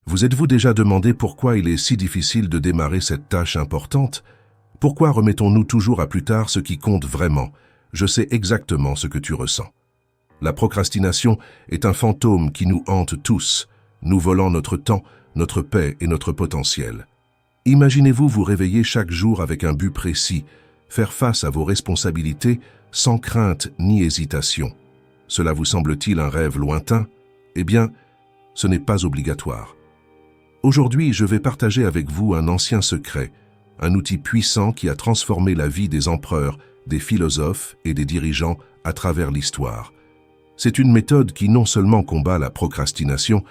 Vous êtes-vous déjà demandé pourquoi il est si difficile de démarrer cette tâche importante? Pourquoi remettons-nous toujours à plus tard ce qui compte vraiment? Je sais exactement ce que tu ressens. La procrastination est un fantôme qui nous hante tous, nous volant notre temps, notre paix et notre potentiel. Imaginez-vous vous réveiller chaque jour avec un but précis, faire face à vos responsabilités sans crainte ni hésitation. Cela vous semble-t-il un rêve lointain? Eh bien, ce n'est pas obligatoire. Aujourd'hui, je vais partager avec vous un ancien secret, un outil puissant qui a transformé la vie des empereurs, des philosophes et des dirigeants à travers l'histoire. C'est une méthode qui non seulement combat la procrastination,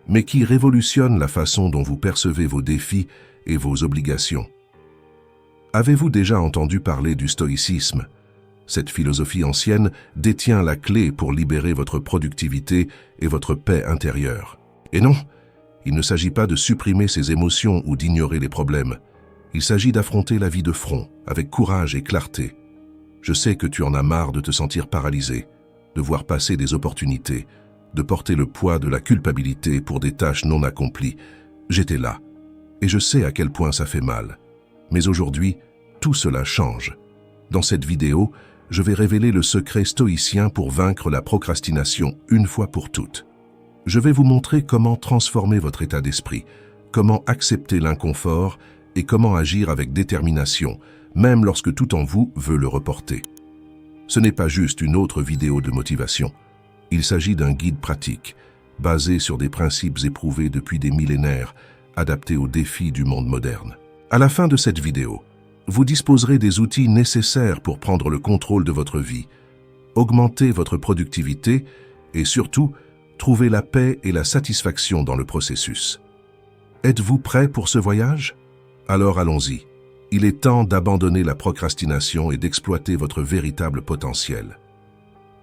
mais qui révolutionne la façon dont vous percevez vos défis et vos obligations. Avez-vous déjà entendu parler du stoïcisme? Cette philosophie ancienne détient la clé pour libérer votre productivité et votre paix intérieure. Et non, il ne s'agit pas de supprimer ses émotions ou d'ignorer les problèmes. Il s'agit d'affronter la vie de front, avec courage et clarté. Je sais que tu en as marre de te sentir paralysé, de voir passer des opportunités, de porter le poids de la culpabilité pour des tâches non accomplies. J'étais là, et je sais à quel point ça fait mal. Mais aujourd'hui, tout cela change. Dans cette vidéo, je vais révéler le secret stoïcien pour vaincre la procrastination une fois pour toutes. Je vais vous montrer comment transformer votre état d'esprit, comment accepter l'inconfort et comment agir avec détermination, même lorsque tout en vous veut le reporter. Ce n'est pas juste une autre vidéo de motivation. Il s'agit d'un guide pratique, basé sur des principes éprouvés depuis des millénaires, adaptés aux défis du monde moderne. À la fin de cette vidéo, vous disposerez des outils nécessaires pour prendre le contrôle de votre vie, augmenter votre productivité et surtout, trouver la paix et la satisfaction dans le processus. Êtes-vous prêt pour ce voyage? Alors allons-y. Il est temps d'abandonner la procrastination et d'exploiter votre véritable potentiel.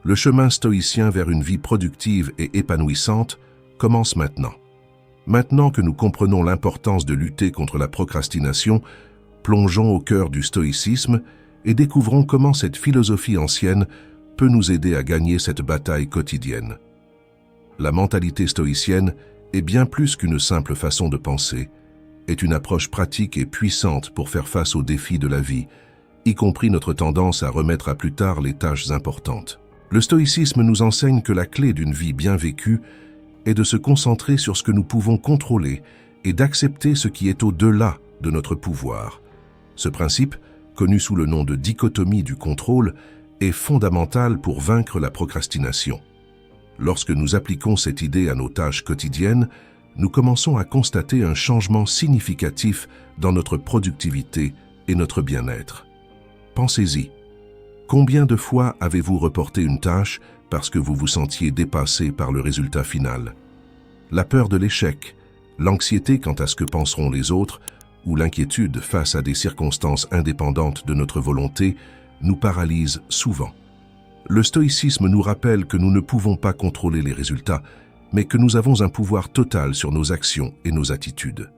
Le chemin stoïcien vers une vie productive et épanouissante commence maintenant. Maintenant que nous comprenons l'importance de lutter contre la procrastination, plongeons au cœur du stoïcisme et découvrons comment cette philosophie ancienne peut nous aider à gagner cette bataille quotidienne. La mentalité stoïcienne est bien plus qu'une simple façon de penser, est une approche pratique et puissante pour faire face aux défis de la vie, y compris notre tendance à remettre à plus tard les tâches importantes. Le stoïcisme nous enseigne que la clé d'une vie bien vécue est de se concentrer sur ce que nous pouvons contrôler et d'accepter ce qui est au-delà de notre pouvoir. Ce principe, connu sous le nom de dichotomie du contrôle, est fondamental pour vaincre la procrastination. Lorsque nous appliquons cette idée à nos tâches quotidiennes, nous commençons à constater un changement significatif dans notre productivité et notre bien-être. Pensez-y. Combien de fois avez-vous reporté une tâche parce que vous vous sentiez dépassé par le résultat final? La peur de l'échec, l'anxiété quant à ce que penseront les autres, ou l'inquiétude face à des circonstances indépendantes de notre volonté nous paralyse souvent. Le stoïcisme nous rappelle que nous ne pouvons pas contrôler les résultats, mais que nous avons un pouvoir total sur nos actions et nos attitudes.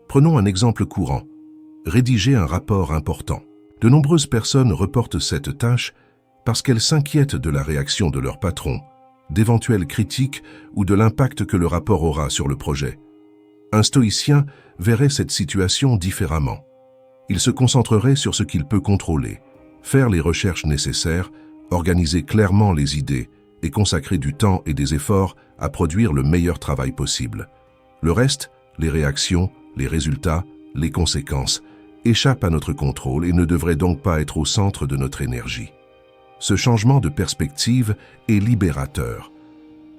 Prenons un exemple courant. Rédiger un rapport important. De nombreuses personnes reportent cette tâche parce qu'elles s'inquiètent de la réaction de leur patron, d'éventuelles critiques ou de l'impact que le rapport aura sur le projet. Un stoïcien verrait cette situation différemment. Il se concentrerait sur ce qu'il peut contrôler, faire les recherches nécessaires, organiser clairement les idées et consacrer du temps et des efforts à produire le meilleur travail possible. Le reste, les réactions, les résultats, les conséquences, échappent à notre contrôle et ne devraient donc pas être au centre de notre énergie. Ce changement de perspective est libérateur.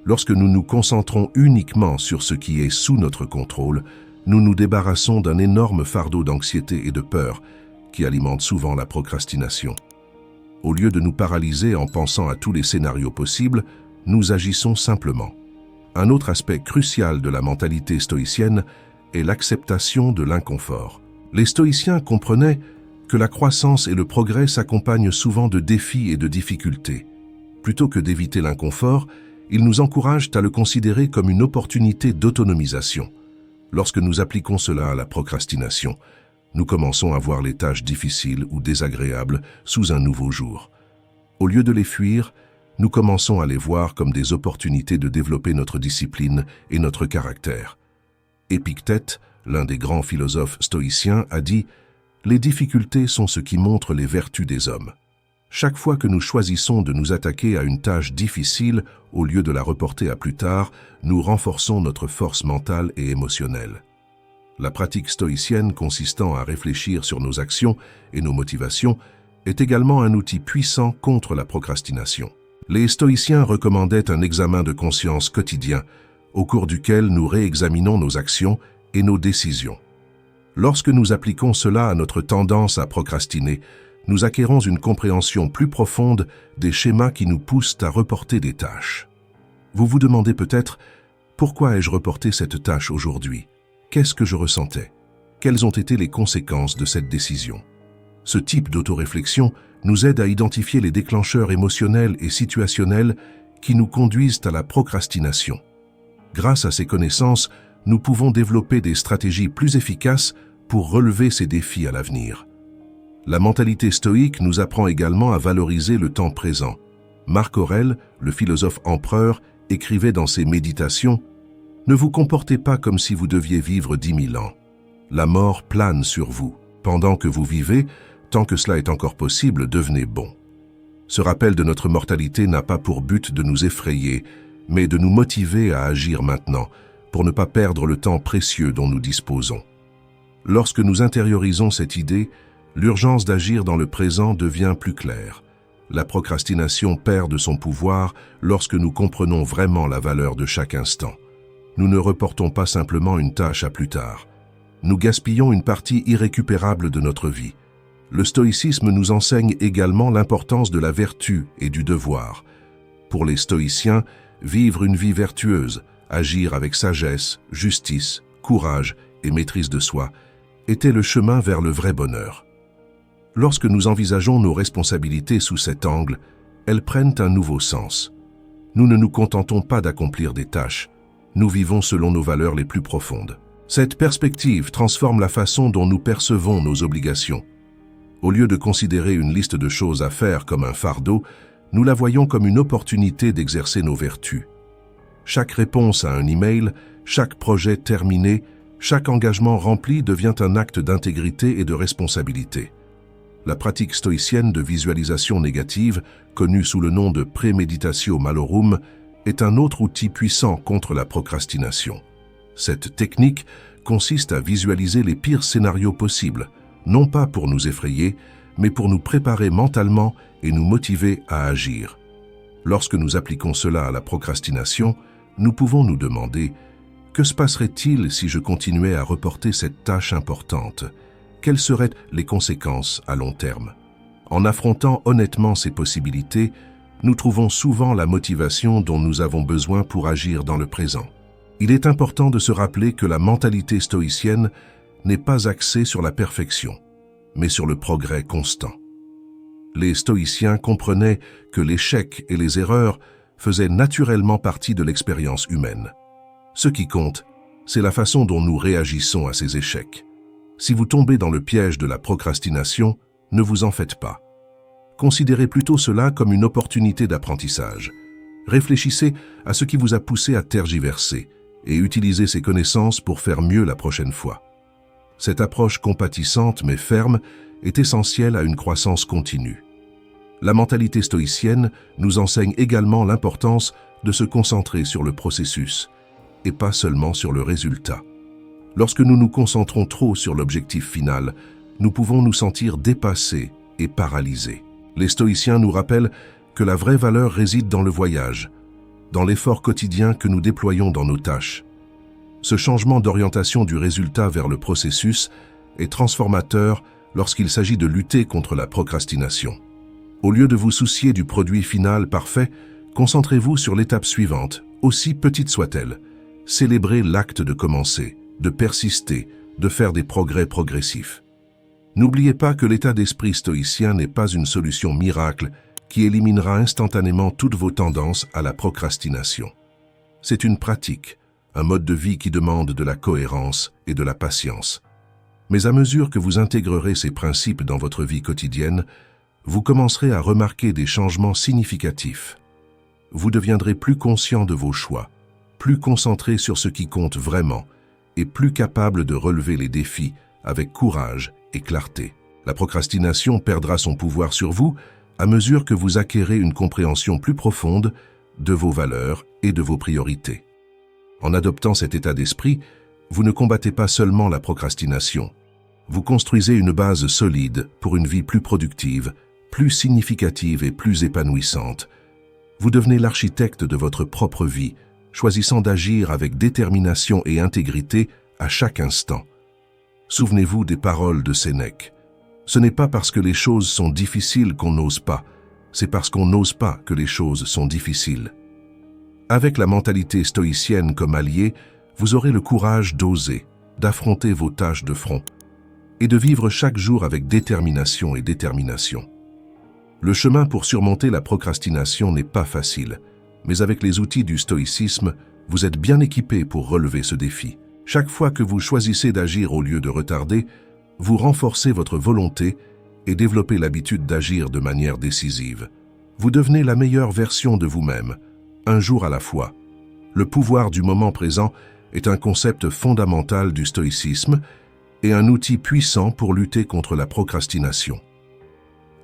Lorsque nous nous concentrons uniquement sur ce qui est sous notre contrôle, nous nous débarrassons d'un énorme fardeau d'anxiété et de peur qui alimente souvent la procrastination. Au lieu de nous paralyser en pensant à tous les scénarios possibles, nous agissons simplement. Un autre aspect crucial de la mentalité stoïcienne est l'acceptation de l'inconfort. Les stoïciens comprenaient que la croissance et le progrès s'accompagnent souvent de défis et de difficultés. Plutôt que d'éviter l'inconfort, ils nous encouragent à le considérer comme une opportunité d'autonomisation. Lorsque nous appliquons cela à la procrastination, nous commençons à voir les tâches difficiles ou désagréables sous un nouveau jour. Au lieu de les fuir, nous commençons à les voir comme des opportunités de développer notre discipline et notre caractère. Épictète, l'un des grands philosophes stoïciens, a dit « Les difficultés sont ce qui montre les vertus des hommes ». Chaque fois que nous choisissons de nous attaquer à une tâche difficile, au lieu de la reporter à plus tard, nous renforçons notre force mentale et émotionnelle. La pratique stoïcienne consistant à réfléchir sur nos actions et nos motivations est également un outil puissant contre la procrastination. Les stoïciens recommandaient un examen de conscience quotidien, au cours duquel nous réexaminons nos actions et nos décisions. Lorsque nous appliquons cela à notre tendance à procrastiner, nous acquérons une compréhension plus profonde des schémas qui nous poussent à reporter des tâches. Vous vous demandez peut-être « Pourquoi ai-je reporté cette tâche aujourd'hui ? Qu'est-ce que je ressentais ? Quelles ont été les conséquences de cette décision ?» Ce type d'autoréflexion nous aide à identifier les déclencheurs émotionnels et situationnels qui nous conduisent à la procrastination. Grâce à ces connaissances, nous pouvons développer des stratégies plus efficaces pour relever ces défis à l'avenir. La mentalité stoïque nous apprend également à valoriser le temps présent. Marc Aurèle, le philosophe empereur, écrivait dans ses méditations « Ne vous comportez pas comme si vous deviez vivre 10 000 ans. La mort plane sur vous. Pendant que vous vivez, tant que cela est encore possible, devenez bon. » Ce rappel de notre mortalité n'a pas pour but de nous effrayer, mais de nous motiver à agir maintenant, pour ne pas perdre le temps précieux dont nous disposons. Lorsque nous intériorisons cette idée, l'urgence d'agir dans le présent devient plus claire. La procrastination perd de son pouvoir lorsque nous comprenons vraiment la valeur de chaque instant. Nous ne reportons pas simplement une tâche à plus tard. Nous gaspillons une partie irrécupérable de notre vie. Le stoïcisme nous enseigne également l'importance de la vertu et du devoir. Pour les stoïciens, vivre une vie vertueuse, agir avec sagesse, justice, courage et maîtrise de soi, était le chemin vers le vrai bonheur. Lorsque nous envisageons nos responsabilités sous cet angle, elles prennent un nouveau sens. Nous ne nous contentons pas d'accomplir des tâches, nous vivons selon nos valeurs les plus profondes. Cette perspective transforme la façon dont nous percevons nos obligations. Au lieu de considérer une liste de choses à faire comme un fardeau, nous la voyons comme une opportunité d'exercer nos vertus. Chaque réponse à un email, chaque projet terminé, chaque engagement rempli devient un acte d'intégrité et de responsabilité. La pratique stoïcienne de visualisation négative, connue sous le nom de premeditatio malorum, est un autre outil puissant contre la procrastination. Cette technique consiste à visualiser les pires scénarios possibles, non pas pour nous effrayer, mais pour nous préparer mentalement et nous motiver à agir. Lorsque nous appliquons cela à la procrastination, nous pouvons nous demander « Que se passerait-il si je continuais à reporter cette tâche importante ? Quelles seraient les conséquences à long terme ?» En affrontant honnêtement ces possibilités, nous trouvons souvent la motivation dont nous avons besoin pour agir dans le présent. Il est important de se rappeler que la mentalité stoïcienne n'est pas axée sur la perfection, mais sur le progrès constant. Les stoïciens comprenaient que l'échec et les erreurs faisaient naturellement partie de l'expérience humaine. Ce qui compte, c'est la façon dont nous réagissons à ces échecs. Si vous tombez dans le piège de la procrastination, ne vous en faites pas. Considérez plutôt cela comme une opportunité d'apprentissage. Réfléchissez à ce qui vous a poussé à tergiverser et utilisez ces connaissances pour faire mieux la prochaine fois. Cette approche compatissante mais ferme est essentielle à une croissance continue. La mentalité stoïcienne nous enseigne également l'importance de se concentrer sur le processus et pas seulement sur le résultat. Lorsque nous nous concentrons trop sur l'objectif final, nous pouvons nous sentir dépassés et paralysés. Les stoïciens nous rappellent que la vraie valeur réside dans le voyage, dans l'effort quotidien que nous déployons dans nos tâches. Ce changement d'orientation du résultat vers le processus est transformateur lorsqu'il s'agit de lutter contre la procrastination. Au lieu de vous soucier du produit final parfait, concentrez-vous sur l'étape suivante, aussi petite soit-elle. Célébrez l'acte de commencer, de persister, de faire des progrès progressifs. N'oubliez pas que l'état d'esprit stoïcien n'est pas une solution miracle qui éliminera instantanément toutes vos tendances à la procrastination. C'est une pratique, un mode de vie qui demande de la cohérence et de la patience. Mais à mesure que vous intégrerez ces principes dans votre vie quotidienne, vous commencerez à remarquer des changements significatifs. Vous deviendrez plus conscient de vos choix, plus concentré sur ce qui compte vraiment, et plus capable de relever les défis avec courage et clarté. La procrastination perdra son pouvoir sur vous à mesure que vous acquérez une compréhension plus profonde de vos valeurs et de vos priorités. En adoptant cet état d'esprit, vous ne combattez pas seulement la procrastination. Vous construisez une base solide pour une vie plus productive, plus significative et plus épanouissante. Vous devenez l'architecte de votre propre vie, choisissant d'agir avec détermination et intégrité à chaque instant. Souvenez-vous des paroles de Sénèque. Ce n'est pas parce que les choses sont difficiles qu'on n'ose pas, c'est parce qu'on n'ose pas que les choses sont difficiles. Avec la mentalité stoïcienne comme allié, vous aurez le courage d'oser, d'affronter vos tâches de front et de vivre chaque jour avec détermination et détermination. Le chemin pour surmonter la procrastination n'est pas facile, mais avec les outils du stoïcisme, vous êtes bien équipé pour relever ce défi. Chaque fois que vous choisissez d'agir au lieu de retarder, vous renforcez votre volonté et développez l'habitude d'agir de manière décisive. Vous devenez la meilleure version de vous-même, un jour à la fois. Le pouvoir du moment présent est un concept fondamental du stoïcisme et un outil puissant pour lutter contre la procrastination.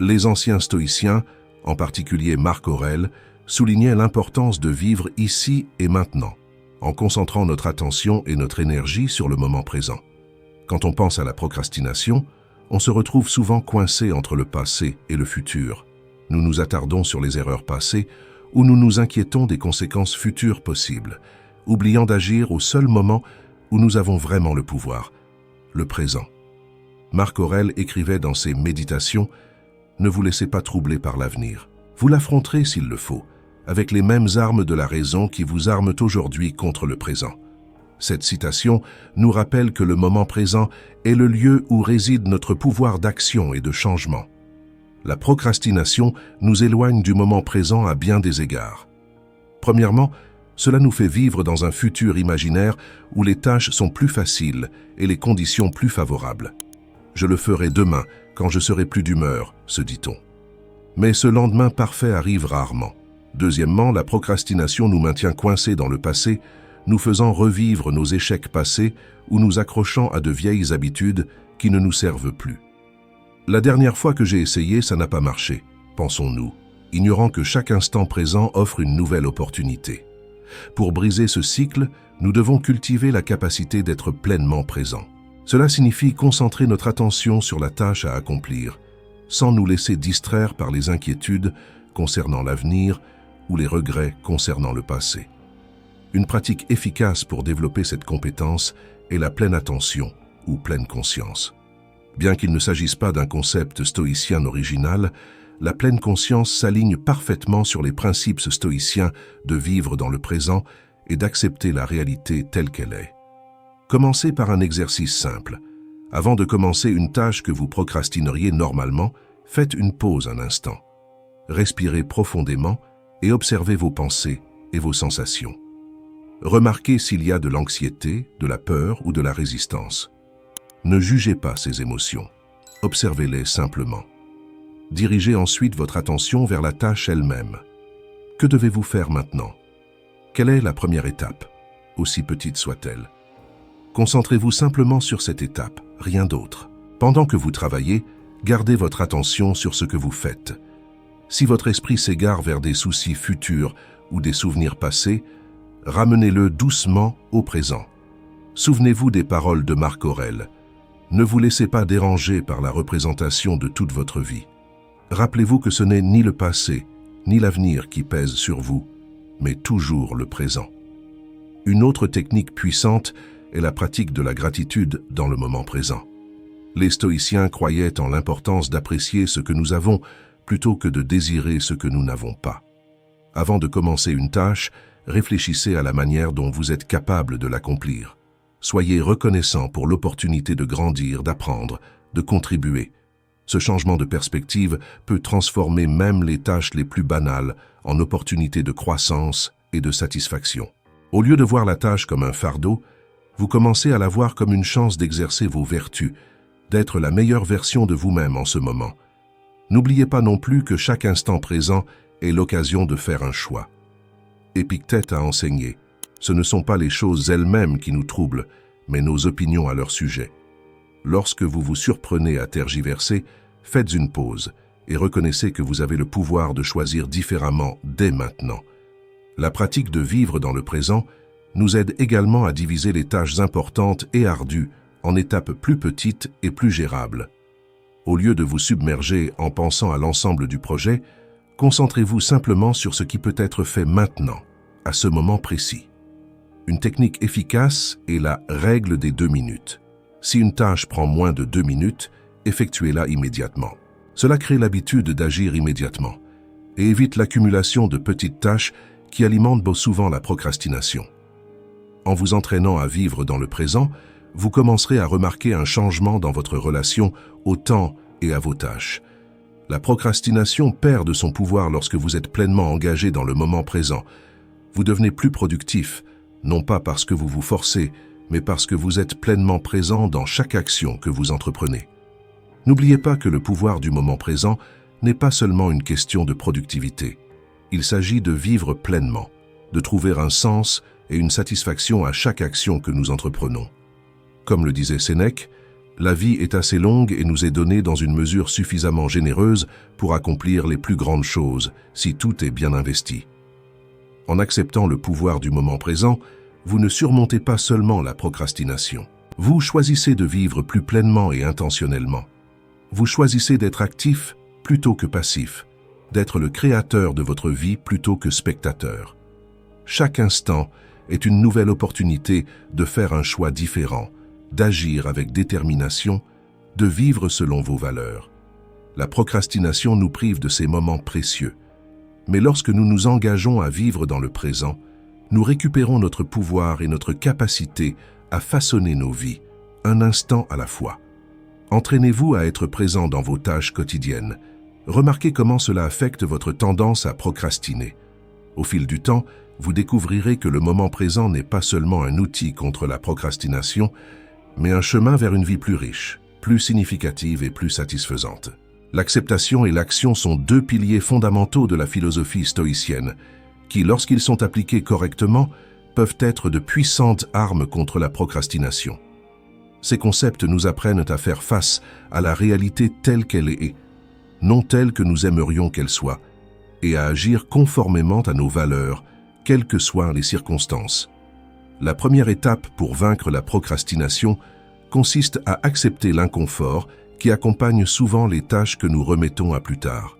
Les anciens stoïciens, en particulier Marc Aurèle, soulignaient l'importance de vivre ici et maintenant, en concentrant notre attention et notre énergie sur le moment présent. Quand on pense à la procrastination, on se retrouve souvent coincé entre le passé et le futur. Nous nous attardons sur les erreurs passées ou nous nous inquiétons des conséquences futures possibles, oubliant d'agir au seul moment où nous avons vraiment le pouvoir, le présent. Marc Aurèle écrivait dans ses Méditations « Ne vous laissez pas troubler par l'avenir. Vous l'affronterez s'il le faut, avec les mêmes armes de la raison qui vous arment aujourd'hui contre le présent. » Cette citation nous rappelle que le moment présent est le lieu où réside notre pouvoir d'action et de changement. La procrastination nous éloigne du moment présent à bien des égards. Premièrement, cela nous fait vivre dans un futur imaginaire où les tâches sont plus faciles et les conditions plus favorables. « Je le ferai demain, quand je serai plus d'humeur », se dit-on. Mais ce lendemain parfait arrive rarement. Deuxièmement, la procrastination nous maintient coincés dans le passé, nous faisant revivre nos échecs passés ou nous accrochant à de vieilles habitudes qui ne nous servent plus. La dernière fois que j'ai essayé, ça n'a pas marché, pensons-nous, ignorant que chaque instant présent offre une nouvelle opportunité. Pour briser ce cycle, nous devons cultiver la capacité d'être pleinement présents. Cela signifie concentrer notre attention sur la tâche à accomplir, sans nous laisser distraire par les inquiétudes concernant l'avenir ou les regrets concernant le passé. Une pratique efficace pour développer cette compétence est la pleine attention ou pleine conscience. Bien qu'il ne s'agisse pas d'un concept stoïcien original, la pleine conscience s'aligne parfaitement sur les principes stoïciens de vivre dans le présent et d'accepter la réalité telle qu'elle est. Commencez par un exercice simple. Avant de commencer une tâche que vous procrastineriez normalement, faites une pause un instant. Respirez profondément et observez vos pensées et vos sensations. Remarquez s'il y a de l'anxiété, de la peur ou de la résistance. Ne jugez pas ces émotions. Observez-les simplement. Dirigez ensuite votre attention vers la tâche elle-même. Que devez-vous faire maintenant? Quelle est la première étape, aussi petite soit-elle? Concentrez-vous simplement sur cette étape, rien d'autre. Pendant que vous travaillez, gardez votre attention sur ce que vous faites. Si votre esprit s'égare vers des soucis futurs ou des souvenirs passés, ramenez-le doucement au présent. Souvenez-vous des paroles de Marc Aurèle. Ne vous laissez pas déranger par la représentation de toute votre vie. Rappelez-vous que ce n'est ni le passé, ni l'avenir qui pèsent sur vous, mais toujours le présent. Une autre technique puissante est la pratique de la gratitude dans le moment présent. Les stoïciens croyaient en l'importance d'apprécier ce que nous avons plutôt que de désirer ce que nous n'avons pas. Avant de commencer une tâche, réfléchissez à la manière dont vous êtes capable de l'accomplir. Soyez reconnaissant pour l'opportunité de grandir, d'apprendre, de contribuer. Ce changement de perspective peut transformer même les tâches les plus banales en opportunités de croissance et de satisfaction. Au lieu de voir la tâche comme un fardeau, vous commencez à la voir comme une chance d'exercer vos vertus, d'être la meilleure version de vous-même en ce moment. N'oubliez pas non plus que chaque instant présent est l'occasion de faire un choix. Épictète a enseigné, ce ne sont pas les choses elles-mêmes qui nous troublent, mais nos opinions à leur sujet. Lorsque vous vous surprenez à tergiverser, faites une pause et reconnaissez que vous avez le pouvoir de choisir différemment dès maintenant. La pratique de vivre dans le présent nous aide également à diviser les tâches importantes et ardues en étapes plus petites et plus gérables. Au lieu de vous submerger en pensant à l'ensemble du projet, concentrez-vous simplement sur ce qui peut être fait maintenant, à ce moment précis. Une technique efficace est la règle des 2 minutes. Si une tâche prend moins de 2 minutes, effectuez-la immédiatement. Cela crée l'habitude d'agir immédiatement et évite l'accumulation de petites tâches qui alimentent souvent la procrastination. En vous entraînant à vivre dans le présent, vous commencerez à remarquer un changement dans votre relation au temps et à vos tâches. La procrastination perd de son pouvoir lorsque vous êtes pleinement engagé dans le moment présent. Vous devenez plus productif, non pas parce que vous vous forcez, mais parce que vous êtes pleinement présent dans chaque action que vous entreprenez. N'oubliez pas que le pouvoir du moment présent n'est pas seulement une question de productivité. Il s'agit de vivre pleinement, de trouver un sens et une satisfaction à chaque action que nous entreprenons. Comme le disait Sénèque, la vie est assez longue et nous est donnée dans une mesure suffisamment généreuse pour accomplir les plus grandes choses, si tout est bien investi. En acceptant le pouvoir du moment présent, vous ne surmontez pas seulement la procrastination. Vous choisissez de vivre plus pleinement et intentionnellement. Vous choisissez d'être actif plutôt que passif, d'être le créateur de votre vie plutôt que spectateur. Chaque instant est une nouvelle opportunité de faire un choix différent, d'agir avec détermination, de vivre selon vos valeurs. La procrastination nous prive de ces moments précieux. Mais lorsque nous nous engageons à vivre dans le présent, nous récupérons notre pouvoir et notre capacité à façonner nos vies, un instant à la fois. Entraînez-vous à être présent dans vos tâches quotidiennes. Remarquez comment cela affecte votre tendance à procrastiner. Au fil du temps, vous découvrirez que le moment présent n'est pas seulement un outil contre la procrastination, mais un chemin vers une vie plus riche, plus significative et plus satisfaisante. L'acceptation et l'action sont 2 piliers fondamentaux de la philosophie stoïcienne, qui, lorsqu'ils sont appliqués correctement, peuvent être de puissantes armes contre la procrastination. Ces concepts nous apprennent à faire face à la réalité telle qu'elle est, non telle que nous aimerions qu'elle soit, et à agir conformément à nos valeurs, quelles que soient les circonstances. La première étape pour vaincre la procrastination consiste à accepter l'inconfort qui accompagne souvent les tâches que nous remettons à plus tard.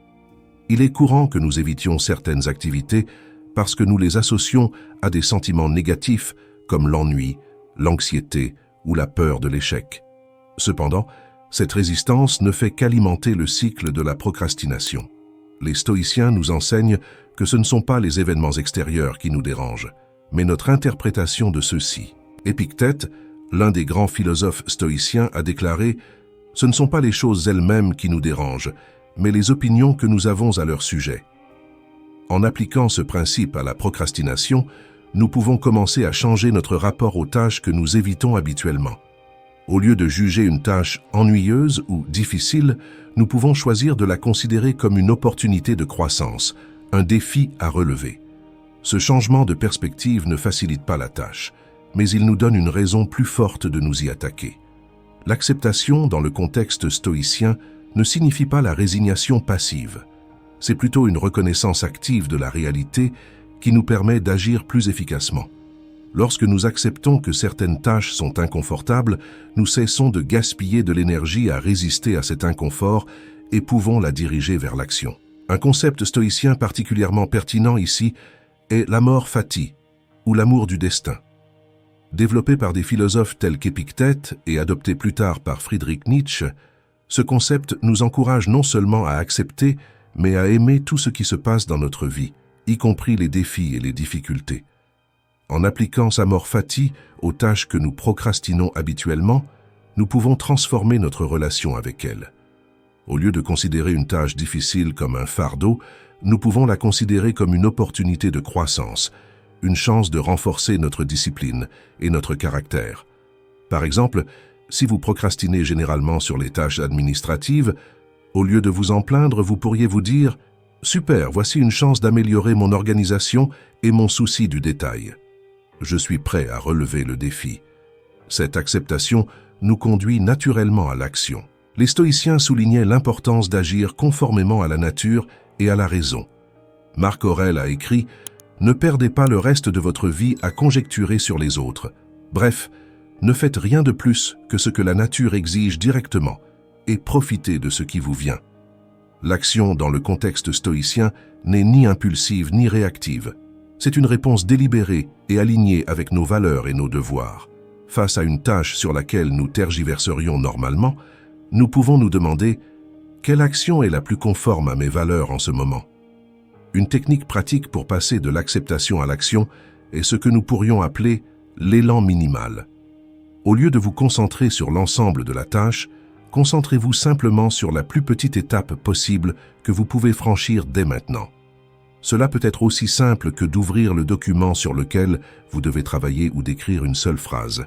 Il est courant que nous évitions certaines activités parce que nous les associons à des sentiments négatifs comme l'ennui, l'anxiété ou la peur de l'échec. Cependant, cette résistance ne fait qu'alimenter le cycle de la procrastination. Les stoïciens nous enseignent que ce ne sont pas les événements extérieurs qui nous dérangent, mais notre interprétation de ceux-ci. Épictète, l'un des grands philosophes stoïciens, a déclaré « Ce ne sont pas les choses elles-mêmes qui nous dérangent, mais les opinions que nous avons à leur sujet. » En appliquant ce principe à la procrastination, nous pouvons commencer à changer notre rapport aux tâches que nous évitons habituellement. Au lieu de juger une tâche ennuyeuse ou difficile, nous pouvons choisir de la considérer comme une opportunité de croissance, un défi à relever. Ce changement de perspective ne facilite pas la tâche, mais il nous donne une raison plus forte de nous y attaquer. L'acceptation, dans le contexte stoïcien, ne signifie pas la résignation passive. C'est plutôt une reconnaissance active de la réalité qui nous permet d'agir plus efficacement. Lorsque nous acceptons que certaines tâches sont inconfortables, nous cessons de gaspiller de l'énergie à résister à cet inconfort et pouvons la diriger vers l'action. Un concept stoïcien particulièrement pertinent ici est l'amor fati, ou l'amour du destin. Développé par des philosophes tels qu'Épictète et adopté plus tard par Friedrich Nietzsche, ce concept nous encourage non seulement à accepter, mais à aimer tout ce qui se passe dans notre vie, y compris les défis et les difficultés. En appliquant amor fati aux tâches que nous procrastinons habituellement, nous pouvons transformer notre relation avec elles. Au lieu de considérer une tâche difficile comme un fardeau, nous pouvons la considérer comme une opportunité de croissance, une chance de renforcer notre discipline et notre caractère. Par exemple, si vous procrastinez généralement sur les tâches administratives, au lieu de vous en plaindre, vous pourriez vous dire « Super, voici une chance d'améliorer mon organisation et mon souci du détail. Je suis prêt à relever le défi. » Cette acceptation nous conduit naturellement à l'action. Les stoïciens soulignaient l'importance d'agir conformément à la nature et à la raison. Marc Aurèle a écrit « Ne perdez pas le reste de votre vie à conjecturer sur les autres. Bref, ne faites rien de plus que ce que la nature exige directement et profitez de ce qui vous vient. » L'action dans le contexte stoïcien n'est ni impulsive ni réactive. C'est une réponse délibérée et alignée avec nos valeurs et nos devoirs. Face à une tâche sur laquelle nous tergiverserions normalement, nous pouvons nous demander « Quelle action est la plus conforme à mes valeurs en ce moment ?» Une technique pratique pour passer de l'acceptation à l'action est ce que nous pourrions appeler l'élan minimal. Au lieu de vous concentrer sur l'ensemble de la tâche, concentrez-vous simplement sur la plus petite étape possible que vous pouvez franchir dès maintenant. Cela peut être aussi simple que d'ouvrir le document sur lequel vous devez travailler ou d'écrire une seule phrase.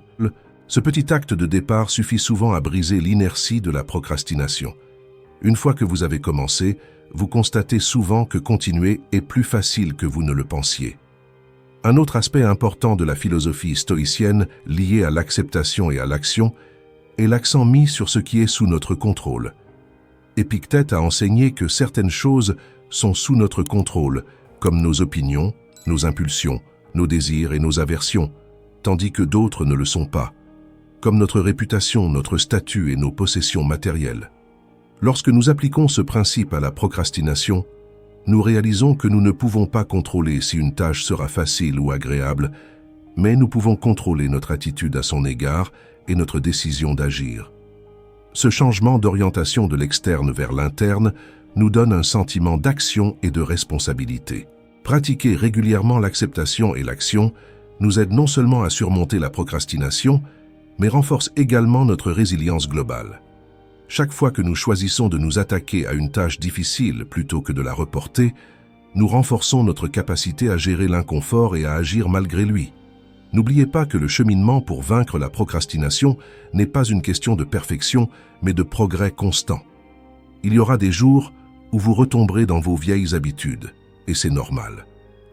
Ce petit acte de départ suffit souvent à briser l'inertie de la procrastination. Une fois que vous avez commencé, vous constatez souvent que continuer est plus facile que vous ne le pensiez. Un autre aspect important de la philosophie stoïcienne lié à l'acceptation et à l'action est l'accent mis sur ce qui est sous notre contrôle. Épictète a enseigné que certaines choses sont sous notre contrôle, comme nos opinions, nos impulsions, nos désirs et nos aversions, tandis que d'autres ne le sont pas, comme notre réputation, notre statut et nos possessions matérielles. Lorsque nous appliquons ce principe à la procrastination, nous réalisons que nous ne pouvons pas contrôler si une tâche sera facile ou agréable, mais nous pouvons contrôler notre attitude à son égard et notre décision d'agir. Ce changement d'orientation de l'externe vers l'interne nous donne un sentiment d'action et de responsabilité. Pratiquer régulièrement l'acceptation et l'action nous aide non seulement à surmonter la procrastination, mais renforce également notre résilience globale. Chaque fois que nous choisissons de nous attaquer à une tâche difficile plutôt que de la reporter, nous renforçons notre capacité à gérer l'inconfort et à agir malgré lui. N'oubliez pas que le cheminement pour vaincre la procrastination n'est pas une question de perfection, mais de progrès constant. Il y aura des jours où vous retomberez dans vos vieilles habitudes, et c'est normal.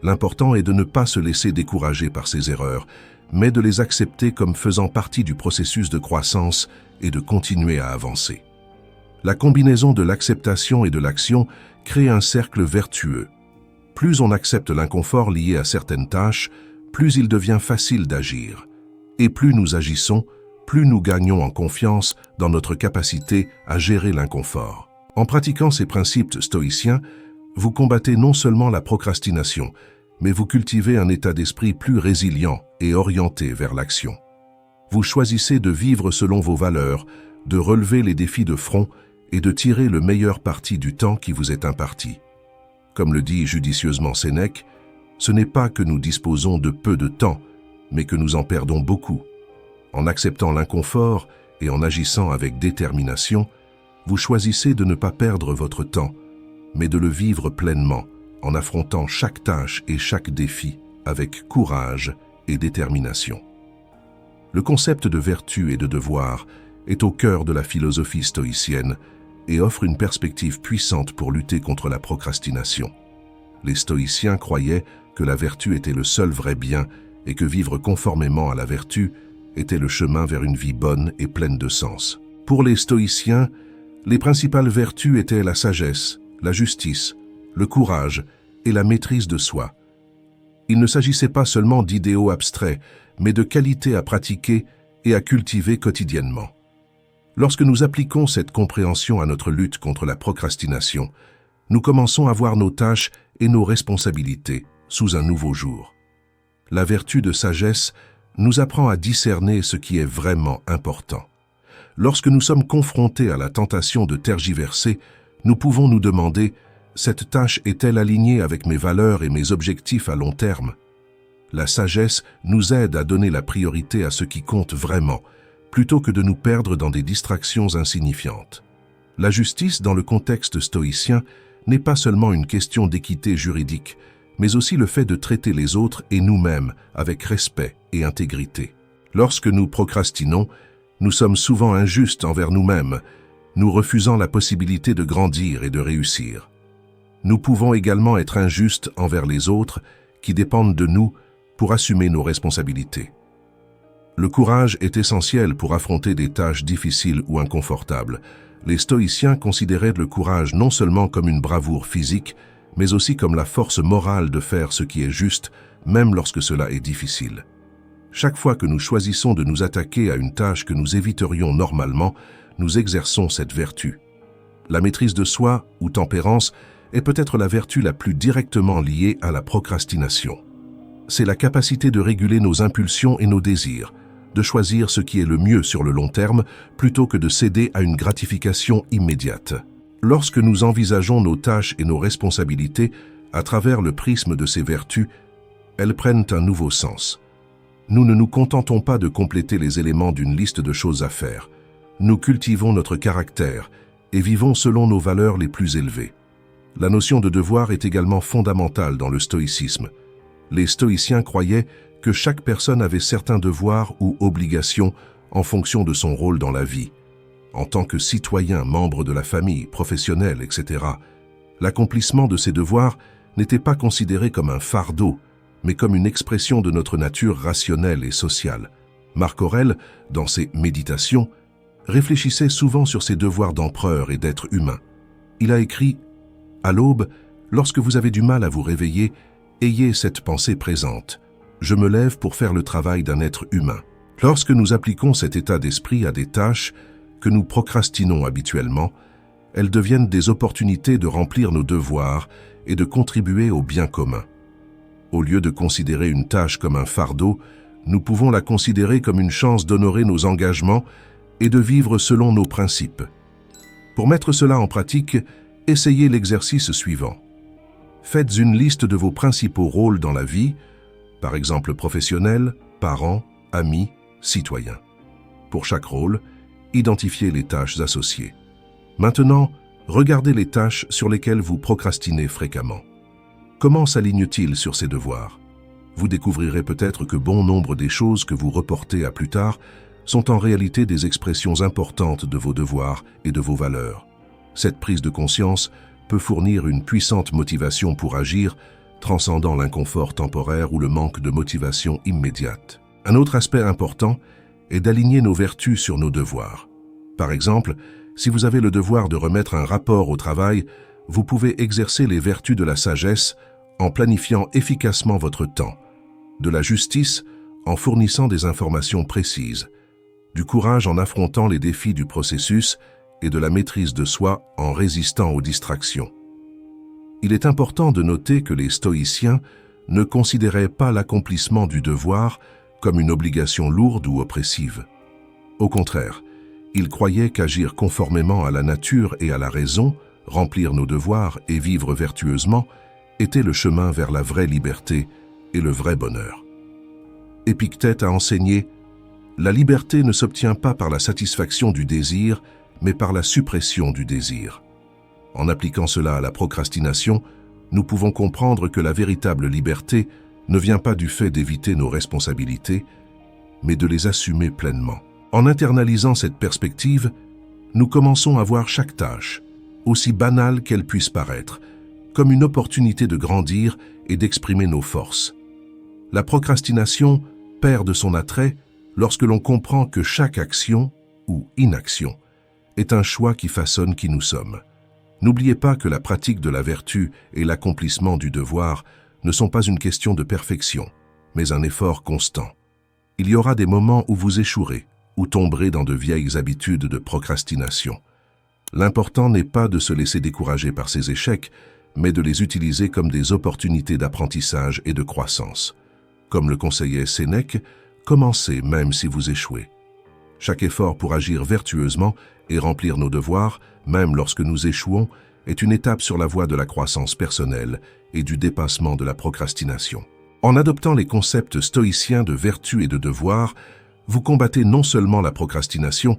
L'important est de ne pas se laisser décourager par ces erreurs, mais de les accepter comme faisant partie du processus de croissance et de continuer à avancer. La combinaison de l'acceptation et de l'action crée un cercle vertueux. Plus on accepte l'inconfort lié à certaines tâches, plus il devient facile d'agir. Et plus nous agissons, plus nous gagnons en confiance dans notre capacité à gérer l'inconfort. En pratiquant ces principes stoïciens, vous combattez non seulement la procrastination, mais vous cultivez un état d'esprit plus résilient et orienté vers l'action. Vous choisissez de vivre selon vos valeurs, de relever les défis de front et de tirer le meilleur parti du temps qui vous est imparti. Comme le dit judicieusement Sénèque, ce n'est pas que nous disposons de peu de temps, mais que nous en perdons beaucoup. En acceptant l'inconfort et en agissant avec détermination, vous choisissez de ne pas perdre votre temps, mais de le vivre pleinement, en affrontant chaque tâche et chaque défi avec courage et détermination. Le concept de vertu et de devoir est au cœur de la philosophie stoïcienne et offre une perspective puissante pour lutter contre la procrastination. Les stoïciens croyaient que la vertu était le seul vrai bien et que vivre conformément à la vertu était le chemin vers une vie bonne et pleine de sens. Pour les stoïciens, les principales vertus étaient la sagesse, la justice, le courage et la maîtrise de soi. Il ne s'agissait pas seulement d'idéaux abstraits, mais de qualités à pratiquer et à cultiver quotidiennement. Lorsque nous appliquons cette compréhension à notre lutte contre la procrastination, nous commençons à voir nos tâches et nos responsabilités sous un nouveau jour. La vertu de sagesse nous apprend à discerner ce qui est vraiment important. Lorsque nous sommes confrontés à la tentation de tergiverser, nous pouvons nous demander « Cette tâche est-elle alignée avec mes valeurs et mes objectifs à long terme ?» La sagesse nous aide à donner la priorité à ce qui compte vraiment, plutôt que de nous perdre dans des distractions insignifiantes. La justice, dans le contexte stoïcien, n'est pas seulement une question d'équité juridique, mais aussi le fait de traiter les autres et nous-mêmes avec respect et intégrité. Lorsque nous procrastinons, nous sommes souvent injustes envers nous-mêmes, nous refusant la possibilité de grandir et de réussir. Nous pouvons également être injustes envers les autres qui dépendent de nous pour assumer nos responsabilités. Le courage est essentiel pour affronter des tâches difficiles ou inconfortables. Les stoïciens considéraient le courage non seulement comme une bravoure physique, mais aussi comme la force morale de faire ce qui est juste, même lorsque cela est difficile. Chaque fois que nous choisissons de nous attaquer à une tâche que nous éviterions normalement, nous exerçons cette vertu. La maîtrise de soi, ou tempérance, est peut-être la vertu la plus directement liée à la procrastination. C'est la capacité de réguler nos impulsions et nos désirs, de choisir ce qui est le mieux sur le long terme plutôt que de céder à une gratification immédiate. Lorsque nous envisageons nos tâches et nos responsabilités à travers le prisme de ces vertus, elles prennent un nouveau sens. Nous ne nous contentons pas de compléter les éléments d'une liste de choses à faire. Nous cultivons notre caractère et vivons selon nos valeurs les plus élevées. La notion de devoir est également fondamentale dans le stoïcisme. Les stoïciens croyaient que chaque personne avait certains devoirs ou obligations en fonction de son rôle dans la vie. En tant que citoyen, membre de la famille, professionnel, etc., l'accomplissement de ces devoirs n'était pas considéré comme un fardeau, mais comme une expression de notre nature rationnelle et sociale. Marc Aurèle, dans ses Méditations, réfléchissait souvent sur ses devoirs d'empereur et d'être humain. Il a écrit « À l'aube, lorsque vous avez du mal à vous réveiller, ayez cette pensée présente. Je me lève pour faire le travail d'un être humain. » Lorsque nous appliquons cet état d'esprit à des tâches que nous procrastinons habituellement, elles deviennent des opportunités de remplir nos devoirs et de contribuer au bien commun. Au lieu de considérer une tâche comme un fardeau, nous pouvons la considérer comme une chance d'honorer nos engagements et de vivre selon nos principes. Pour mettre cela en pratique, essayez l'exercice suivant. Faites une liste de vos principaux rôles dans la vie, par exemple professionnel, parents, amis, citoyens. Pour chaque rôle, identifiez les tâches associées. Maintenant, regardez les tâches sur lesquelles vous procrastinez fréquemment. Comment s'alignent-ils sur ces devoirs? Vous découvrirez peut-être que bon nombre des choses que vous reportez à plus tard sont en réalité des expressions importantes de vos devoirs et de vos valeurs. Cette prise de conscience peut fournir une puissante motivation pour agir, transcendant l'inconfort temporaire ou le manque de motivation immédiate. Un autre aspect important est d'aligner nos vertus sur nos devoirs. Par exemple, si vous avez le devoir de remettre un rapport au travail, vous pouvez exercer les vertus de la sagesse en planifiant efficacement votre temps, de la justice en fournissant des informations précises, du courage en affrontant les défis du processus et de la maîtrise de soi en résistant aux distractions. Il est important de noter que les stoïciens ne considéraient pas l'accomplissement du devoir comme une obligation lourde ou oppressive. Au contraire, ils croyaient qu'agir conformément à la nature et à la raison, remplir nos devoirs et vivre vertueusement, était le chemin vers la vraie liberté et le vrai bonheur. Épictète a enseigné « La liberté ne s'obtient pas par la satisfaction du désir, mais par la suppression du désir. » En appliquant cela à la procrastination, nous pouvons comprendre que la véritable liberté ne vient pas du fait d'éviter nos responsabilités, mais de les assumer pleinement. En internalisant cette perspective, nous commençons à voir chaque tâche, aussi banale qu'elle puisse paraître, comme une opportunité de grandir et d'exprimer nos forces. La procrastination perd de son attrait lorsque l'on comprend que chaque action, ou inaction, est un choix qui façonne qui nous sommes. N'oubliez pas que la pratique de la vertu et l'accomplissement du devoir ne sont pas une question de perfection, mais un effort constant. Il y aura des moments où vous échouerez, ou tomberez dans de vieilles habitudes de procrastination. L'important n'est pas de se laisser décourager par ces échecs, mais de les utiliser comme des opportunités d'apprentissage et de croissance. Comme le conseillait Sénèque, commencez même si vous échouez. Chaque effort pour agir vertueusement et remplir nos devoirs, même lorsque nous échouons, est une étape sur la voie de la croissance personnelle et du dépassement de la procrastination. En adoptant les concepts stoïciens de vertu et de devoir, vous combattez non seulement la procrastination,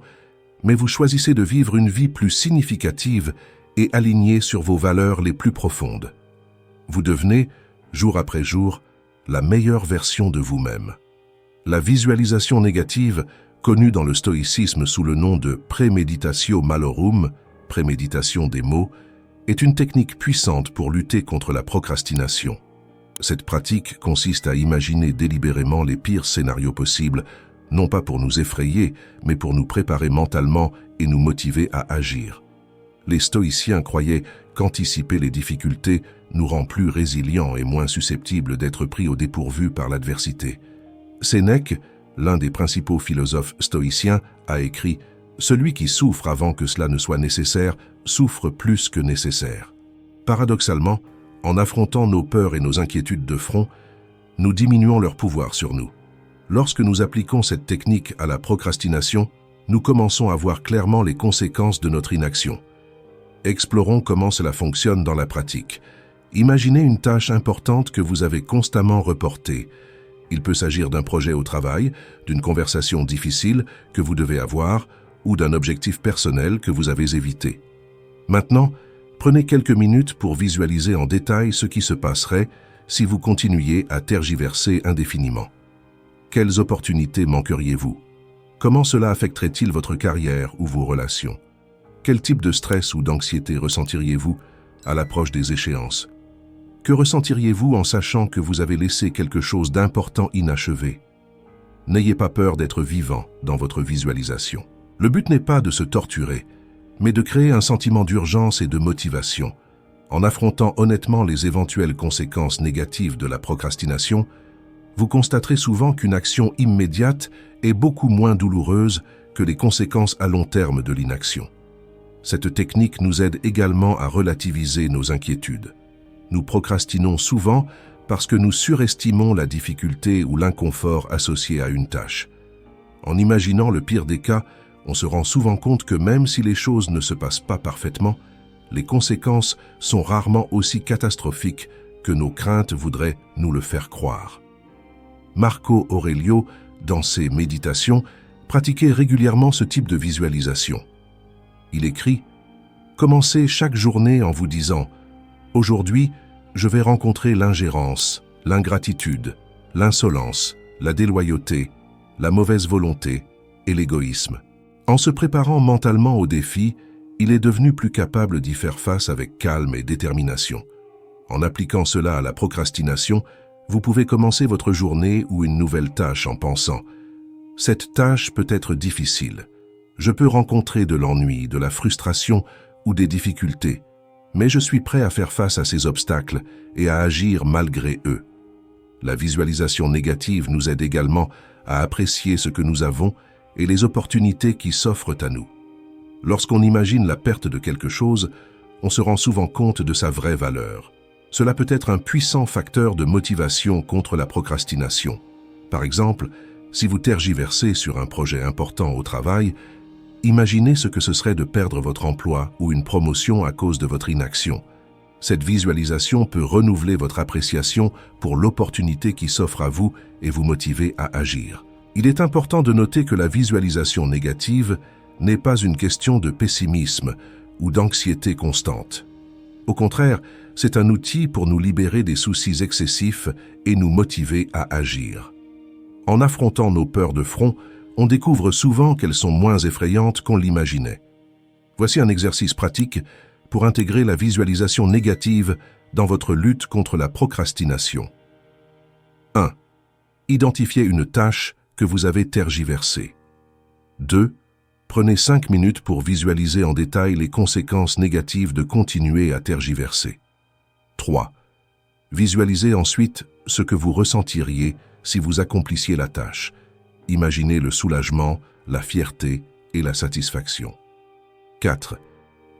mais vous choisissez de vivre une vie plus significative et alignée sur vos valeurs les plus profondes. Vous devenez, jour après jour, la meilleure version de vous-même. La visualisation négative, connue dans le stoïcisme sous le nom de préméditatio malorum, préméditation des maux, est une technique puissante pour lutter contre la procrastination. Cette pratique consiste à imaginer délibérément les pires scénarios possibles non pas pour nous effrayer, mais pour nous préparer mentalement et nous motiver à agir. Les stoïciens croyaient qu'anticiper les difficultés nous rend plus résilients et moins susceptibles d'être pris au dépourvu par l'adversité. Sénèque, l'un des principaux philosophes stoïciens, a écrit « Celui qui souffre avant que cela ne soit nécessaire, souffre plus que nécessaire ». Paradoxalement, en affrontant nos peurs et nos inquiétudes de front, nous diminuons leur pouvoir sur nous. Lorsque nous appliquons cette technique à la procrastination, nous commençons à voir clairement les conséquences de notre inaction. Explorons comment cela fonctionne dans la pratique. Imaginez une tâche importante que vous avez constamment reportée. Il peut s'agir d'un projet au travail, d'une conversation difficile que vous devez avoir ou d'un objectif personnel que vous avez évité. Maintenant, prenez quelques minutes pour visualiser en détail ce qui se passerait si vous continuiez à tergiverser indéfiniment. Quelles opportunités manqueriez-vous? Comment cela affecterait-il votre carrière ou vos relations? Quel type de stress ou d'anxiété ressentiriez-vous à l'approche des échéances? Que ressentiriez-vous en sachant que vous avez laissé quelque chose d'important inachevé? N'ayez pas peur d'être vivant dans votre visualisation. Le but n'est pas de se torturer, mais de créer un sentiment d'urgence et de motivation. En affrontant honnêtement les éventuelles conséquences négatives de la procrastination, vous constaterez souvent qu'une action immédiate est beaucoup moins douloureuse que les conséquences à long terme de l'inaction. Cette technique nous aide également à relativiser nos inquiétudes. Nous procrastinons souvent parce que nous surestimons la difficulté ou l'inconfort associés à une tâche. En imaginant le pire des cas, on se rend souvent compte que même si les choses ne se passent pas parfaitement, les conséquences sont rarement aussi catastrophiques que nos craintes voudraient nous le faire croire. Marco Aurelio, dans ses méditations, pratiquait régulièrement ce type de visualisation. Il écrit « Commencez chaque journée en vous disant « Aujourd'hui, je vais rencontrer l'ingérence, l'ingratitude, l'insolence, la déloyauté, la mauvaise volonté et l'égoïsme. » En se préparant mentalement au défi, il est devenu plus capable d'y faire face avec calme et détermination. En appliquant cela à la procrastination, vous pouvez commencer votre journée ou une nouvelle tâche en pensant « Cette tâche peut être difficile. Je peux rencontrer de l'ennui, de la frustration ou des difficultés, mais je suis prêt à faire face à ces obstacles et à agir malgré eux. » La visualisation négative nous aide également à apprécier ce que nous avons et les opportunités qui s'offrent à nous. Lorsqu'on imagine la perte de quelque chose, on se rend souvent compte de sa vraie valeur. Cela peut être un puissant facteur de motivation contre la procrastination. Par exemple, si vous tergiversez sur un projet important au travail, imaginez ce que ce serait de perdre votre emploi ou une promotion à cause de votre inaction. Cette visualisation peut renouveler votre appréciation pour l'opportunité qui s'offre à vous et vous motiver à agir. Il est important de noter que la visualisation négative n'est pas une question de pessimisme ou d'anxiété constante. Au contraire, c'est un outil pour nous libérer des soucis excessifs et nous motiver à agir. En affrontant nos peurs de front, on découvre souvent qu'elles sont moins effrayantes qu'on l'imaginait. Voici un exercice pratique pour intégrer la visualisation négative dans votre lutte contre la procrastination. 1. Identifiez une tâche que vous avez tergiversée. 2. Prenez 5 minutes pour visualiser en détail les conséquences négatives de continuer à tergiverser. 3. Visualisez ensuite ce que vous ressentiriez si vous accomplissiez la tâche. Imaginez le soulagement, la fierté et la satisfaction. 4.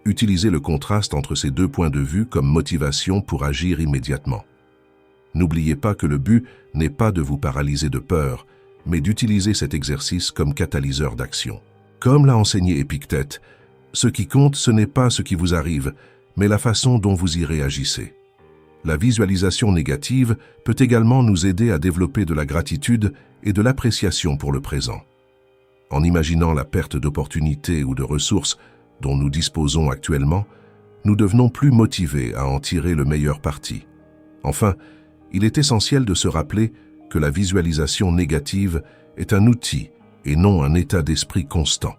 Utilisez le contraste entre ces deux points de vue comme motivation pour agir immédiatement. N'oubliez pas que le but n'est pas de vous paralyser de peur, mais d'utiliser cet exercice comme catalyseur d'action. Comme l'a enseigné Épictète, ce qui compte, ce n'est pas ce qui vous arrive, mais la façon dont vous y réagissez. La visualisation négative peut également nous aider à développer de la gratitude et de l'appréciation pour le présent. En imaginant la perte d'opportunités ou de ressources dont nous disposons actuellement, nous devenons plus motivés à en tirer le meilleur parti. Enfin, il est essentiel de se rappeler que la visualisation négative est un outil et non un état d'esprit constant.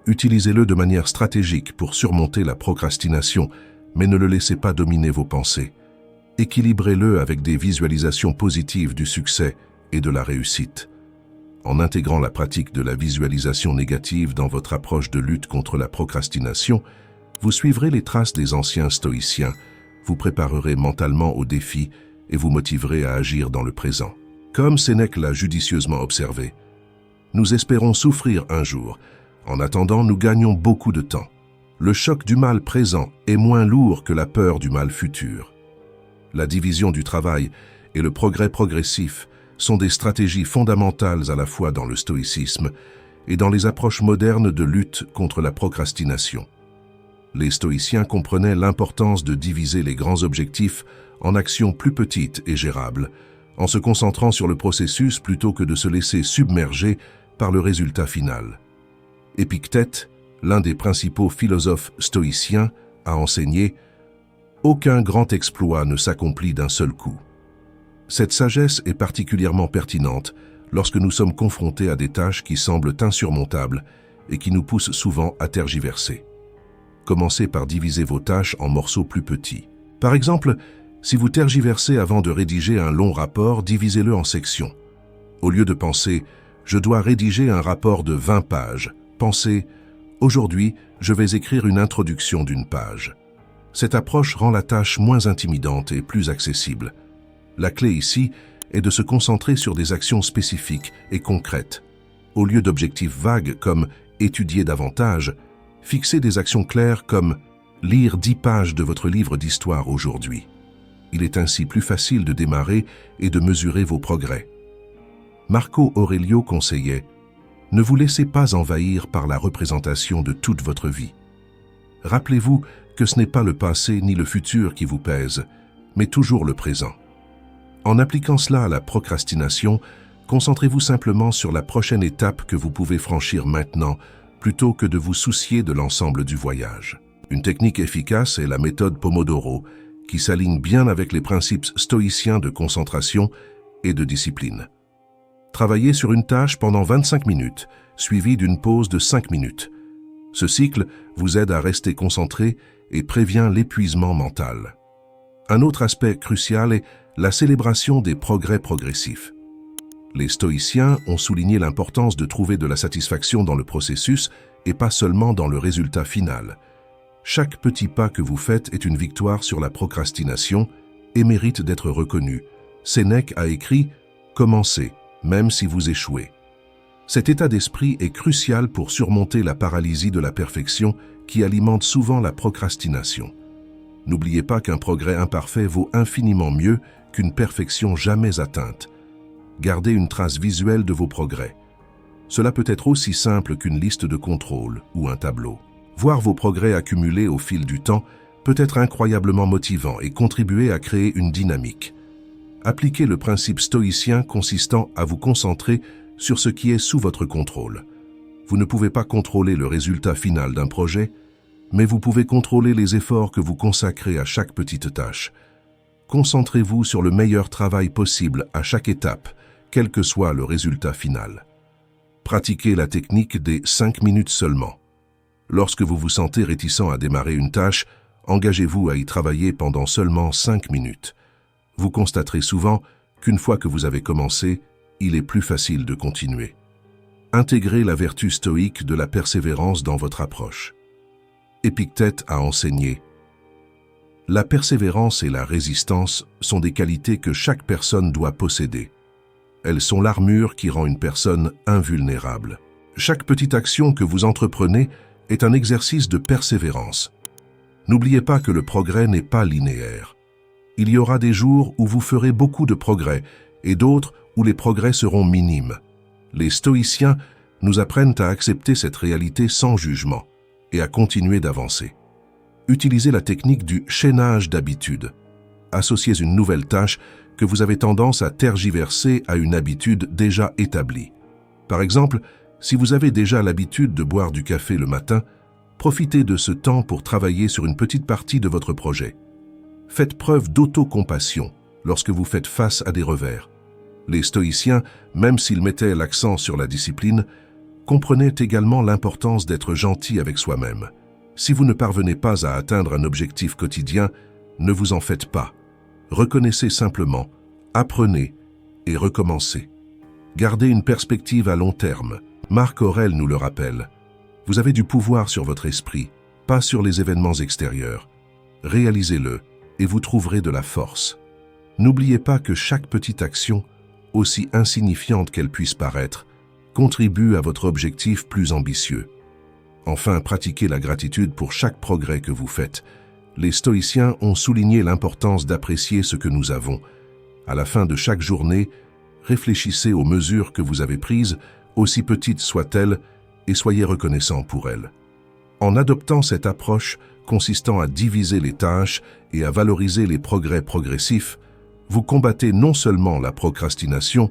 Utilisez-le de manière stratégique pour surmonter la procrastination, mais ne le laissez pas dominer vos pensées. Équilibrez-le avec des visualisations positives du succès et de la réussite. En intégrant la pratique de la visualisation négative dans votre approche de lutte contre la procrastination, vous suivrez les traces des anciens stoïciens, vous préparerez mentalement aux défis et vous motiverez à agir dans le présent. Comme Sénèque l'a judicieusement observé, nous espérons souffrir un jour. En attendant, nous gagnons beaucoup de temps. Le choc du mal présent est moins lourd que la peur du mal futur. La division du travail et le progrès progressif sont des stratégies fondamentales à la fois dans le stoïcisme et dans les approches modernes de lutte contre la procrastination. Les stoïciens comprenaient l'importance de diviser les grands objectifs en actions plus petites et gérables, en se concentrant sur le processus plutôt que de se laisser submerger par le résultat final. Épictète, l'un des principaux philosophes stoïciens, a enseigné « Aucun grand exploit ne s'accomplit d'un seul coup ». Cette sagesse est particulièrement pertinente lorsque nous sommes confrontés à des tâches qui semblent insurmontables et qui nous poussent souvent à tergiverser. Commencez par diviser vos tâches en morceaux plus petits. Par exemple, si vous tergiversez avant de rédiger un long rapport, divisez-le en sections. Au lieu de penser « je dois rédiger un rapport de 20 pages », pensez « aujourd'hui, je vais écrire une introduction d'une page ». Cette approche rend la tâche moins intimidante et plus accessible. La clé ici est de se concentrer sur des actions spécifiques et concrètes. Au lieu d'objectifs vagues comme « étudier davantage », fixez des actions claires comme « lire 10 pages de votre livre d'histoire aujourd'hui ». Il est ainsi plus facile de démarrer et de mesurer vos progrès. Marco Aurelio conseillait « Ne vous laissez pas envahir par la représentation de toute votre vie. Rappelez-vous que ce n'est pas le passé ni le futur qui vous pèsent, mais toujours le présent. » En appliquant cela à la procrastination, concentrez-vous simplement sur la prochaine étape que vous pouvez franchir maintenant, plutôt que de vous soucier de l'ensemble du voyage. Une technique efficace est la méthode Pomodoro, qui s'aligne bien avec les principes stoïciens de concentration et de discipline. Travaillez sur une tâche pendant 25 minutes, suivie d'une pause de 5 minutes. Ce cycle vous aide à rester concentré et prévient l'épuisement mental. Un autre aspect crucial est la célébration des progrès progressifs. Les stoïciens ont souligné l'importance de trouver de la satisfaction dans le processus et pas seulement dans le résultat final. Chaque petit pas que vous faites est une victoire sur la procrastination et mérite d'être reconnu. Sénèque a écrit « Commencez, même si vous échouez ». Cet état d'esprit est crucial pour surmonter la paralysie de la perfection qui alimente souvent la procrastination. N'oubliez pas qu'un progrès imparfait vaut infiniment mieux qu'une perfection jamais atteinte. Gardez une trace visuelle de vos progrès. Cela peut être aussi simple qu'une liste de contrôle ou un tableau. Voir vos progrès accumulés au fil du temps peut être incroyablement motivant et contribuer à créer une dynamique. Appliquez le principe stoïcien consistant à vous concentrer sur ce qui est sous votre contrôle. Vous ne pouvez pas contrôler le résultat final d'un projet, mais vous pouvez contrôler les efforts que vous consacrez à chaque petite tâche. Concentrez-vous sur le meilleur travail possible à chaque étape, quel que soit le résultat final. Pratiquez la technique des 5 minutes seulement. Lorsque vous vous sentez réticent à démarrer une tâche, engagez-vous à y travailler pendant seulement 5 minutes. Vous constaterez souvent qu'une fois que vous avez commencé, il est plus facile de continuer. Intégrez la vertu stoïque de la persévérance dans votre approche. Épictète a enseigné « La persévérance et la résistance sont des qualités que chaque personne doit posséder. Elles sont l'armure qui rend une personne invulnérable. Chaque petite action que vous entreprenez est un exercice de persévérance. N'oubliez pas que le progrès n'est pas linéaire. Il y aura des jours où vous ferez beaucoup de progrès et d'autres où les progrès seront minimes. Les stoïciens nous apprennent à accepter cette réalité sans jugement et à continuer d'avancer. Utilisez la technique du chaînage d'habitudes. Associez une nouvelle tâche que vous avez tendance à tergiverser à une habitude déjà établie. Par exemple, si vous avez déjà l'habitude de boire du café le matin, profitez de ce temps pour travailler sur une petite partie de votre projet. Faites preuve d'autocompassion lorsque vous faites face à des revers. Les stoïciens, même s'ils mettaient l'accent sur la discipline, comprenaient également l'importance d'être gentil avec soi-même. Si vous ne parvenez pas à atteindre un objectif quotidien, ne vous en faites pas. Reconnaissez simplement, apprenez et recommencez. Gardez une perspective à long terme. Marc Aurèle nous le rappelle. Vous avez du pouvoir sur votre esprit, pas sur les événements extérieurs. Réalisez-le et vous trouverez de la force. N'oubliez pas que chaque petite action, aussi insignifiante qu'elle puisse paraître, contribue à votre objectif plus ambitieux. Enfin, pratiquez la gratitude pour chaque progrès que vous faites. Les stoïciens ont souligné l'importance d'apprécier ce que nous avons. À la fin de chaque journée, réfléchissez aux mesures que vous avez prises, aussi petites soient-elles, et soyez reconnaissants pour elles. En adoptant cette approche consistant à diviser les tâches et à valoriser les progrès progressifs, vous combattez non seulement la procrastination,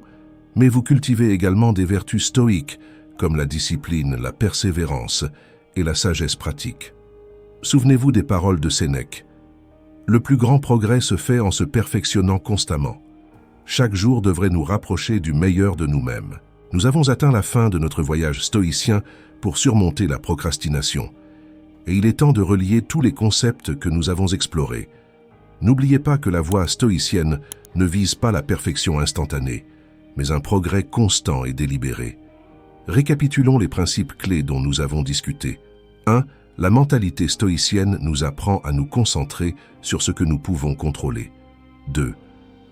mais vous cultivez également des vertus stoïques comme la discipline, la persévérance et la sagesse pratique. Souvenez-vous des paroles de Sénèque. Le plus grand progrès se fait en se perfectionnant constamment. Chaque jour devrait nous rapprocher du meilleur de nous-mêmes. Nous avons atteint la fin de notre voyage stoïcien pour surmonter la procrastination. Et il est temps de relier tous les concepts que nous avons explorés. N'oubliez pas que la voie stoïcienne ne vise pas la perfection instantanée, mais un progrès constant et délibéré. Récapitulons les principes clés dont nous avons discuté. 1. La mentalité stoïcienne nous apprend à nous concentrer sur ce que nous pouvons contrôler. 2.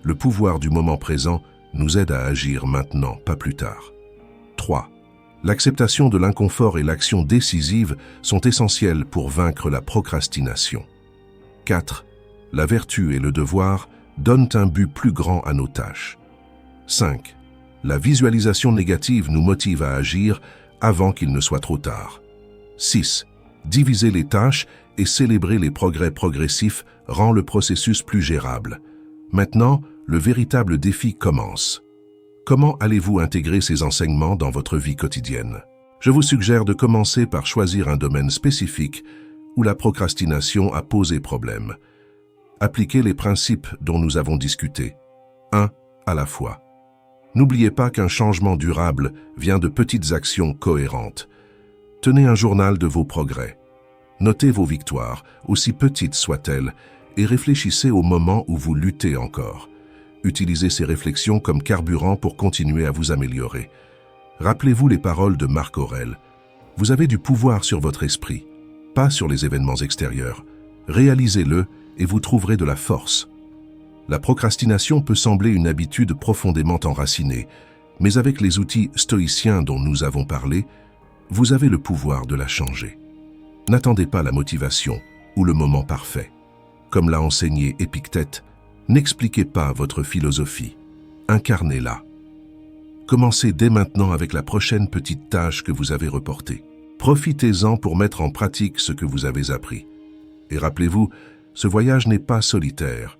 Le pouvoir du moment présent nous aide à agir maintenant, pas plus tard. 3. L'acceptation de l'inconfort et l'action décisive sont essentielles pour vaincre la procrastination. 4. La vertu et le devoir donnent un but plus grand à nos tâches. 5. La visualisation négative nous motive à agir avant qu'il ne soit trop tard. 6. Diviser les tâches et célébrer les progrès progressifs rend le processus plus gérable. Maintenant, le véritable défi commence. Comment allez-vous intégrer ces enseignements dans votre vie quotidienne? Je vous suggère de commencer par choisir un domaine spécifique où la procrastination a posé problème. Appliquez les principes dont nous avons discuté, un à la fois. N'oubliez pas qu'un changement durable vient de petites actions cohérentes. Tenez un journal de vos progrès. Notez vos victoires, aussi petites soient-elles, et réfléchissez au moment où vous luttez encore. Utilisez ces réflexions comme carburant pour continuer à vous améliorer. Rappelez-vous les paroles de Marc Aurèle. Vous avez du pouvoir sur votre esprit, pas sur les événements extérieurs. Réalisez-le et vous trouverez de la force. La procrastination peut sembler une habitude profondément enracinée, mais avec les outils stoïciens dont nous avons parlé, vous avez le pouvoir de la changer. N'attendez pas la motivation ou le moment parfait. Comme l'a enseigné Épictète, n'expliquez pas votre philosophie, incarnez-la. Commencez dès maintenant avec la prochaine petite tâche que vous avez reportée. Profitez-en pour mettre en pratique ce que vous avez appris. Et rappelez-vous, ce voyage n'est pas solitaire.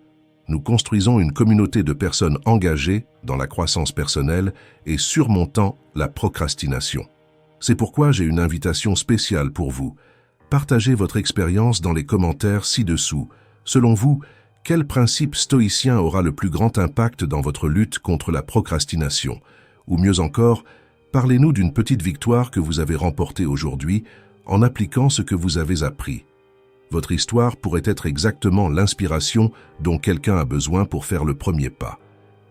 Nous construisons une communauté de personnes engagées dans la croissance personnelle et surmontant la procrastination. C'est pourquoi j'ai une invitation spéciale pour vous. Partagez votre expérience dans les commentaires ci-dessous. Selon vous, quel principe stoïcien aura le plus grand impact dans votre lutte contre la procrastination? Ou mieux encore, parlez-nous d'une petite victoire que vous avez remportée aujourd'hui en appliquant ce que vous avez appris. Votre histoire pourrait être exactement l'inspiration dont quelqu'un a besoin pour faire le premier pas.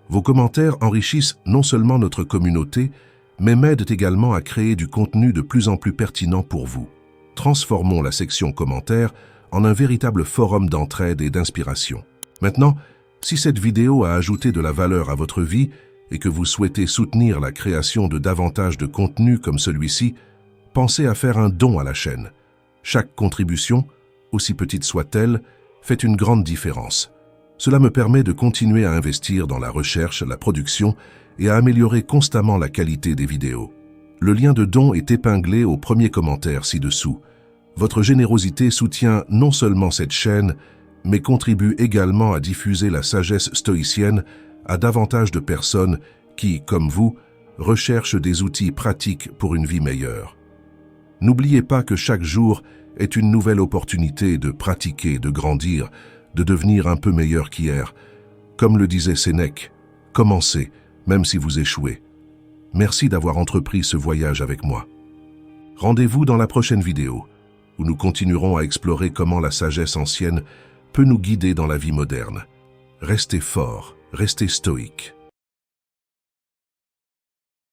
Vos commentaires enrichissent non seulement notre communauté, mais m'aident également à créer du contenu de plus en plus pertinent pour vous. Transformons la section commentaires en un véritable forum d'entraide et d'inspiration. Maintenant, si cette vidéo a ajouté de la valeur à votre vie et que vous souhaitez soutenir la création de davantage de contenus comme celui-ci, pensez à faire un don à la chaîne. Chaque contribution, aussi petite soit-elle, fait une grande différence. Cela me permet de continuer à investir dans la recherche, la production et à améliorer constamment la qualité des vidéos. Le lien de don est épinglé au premier commentaire ci-dessous. Votre générosité soutient non seulement cette chaîne, mais contribue également à diffuser la sagesse stoïcienne à davantage de personnes qui, comme vous, recherchent des outils pratiques pour une vie meilleure. N'oubliez pas que chaque jour est une nouvelle opportunité de pratiquer, de grandir, de devenir un peu meilleur qu'hier. Comme le disait Sénèque, commencez, même si vous échouez. Merci d'avoir entrepris ce voyage avec moi. Rendez-vous dans la prochaine vidéo, où nous continuerons à explorer comment la sagesse ancienne peut nous guider dans la vie moderne. Restez forts, restez stoïques.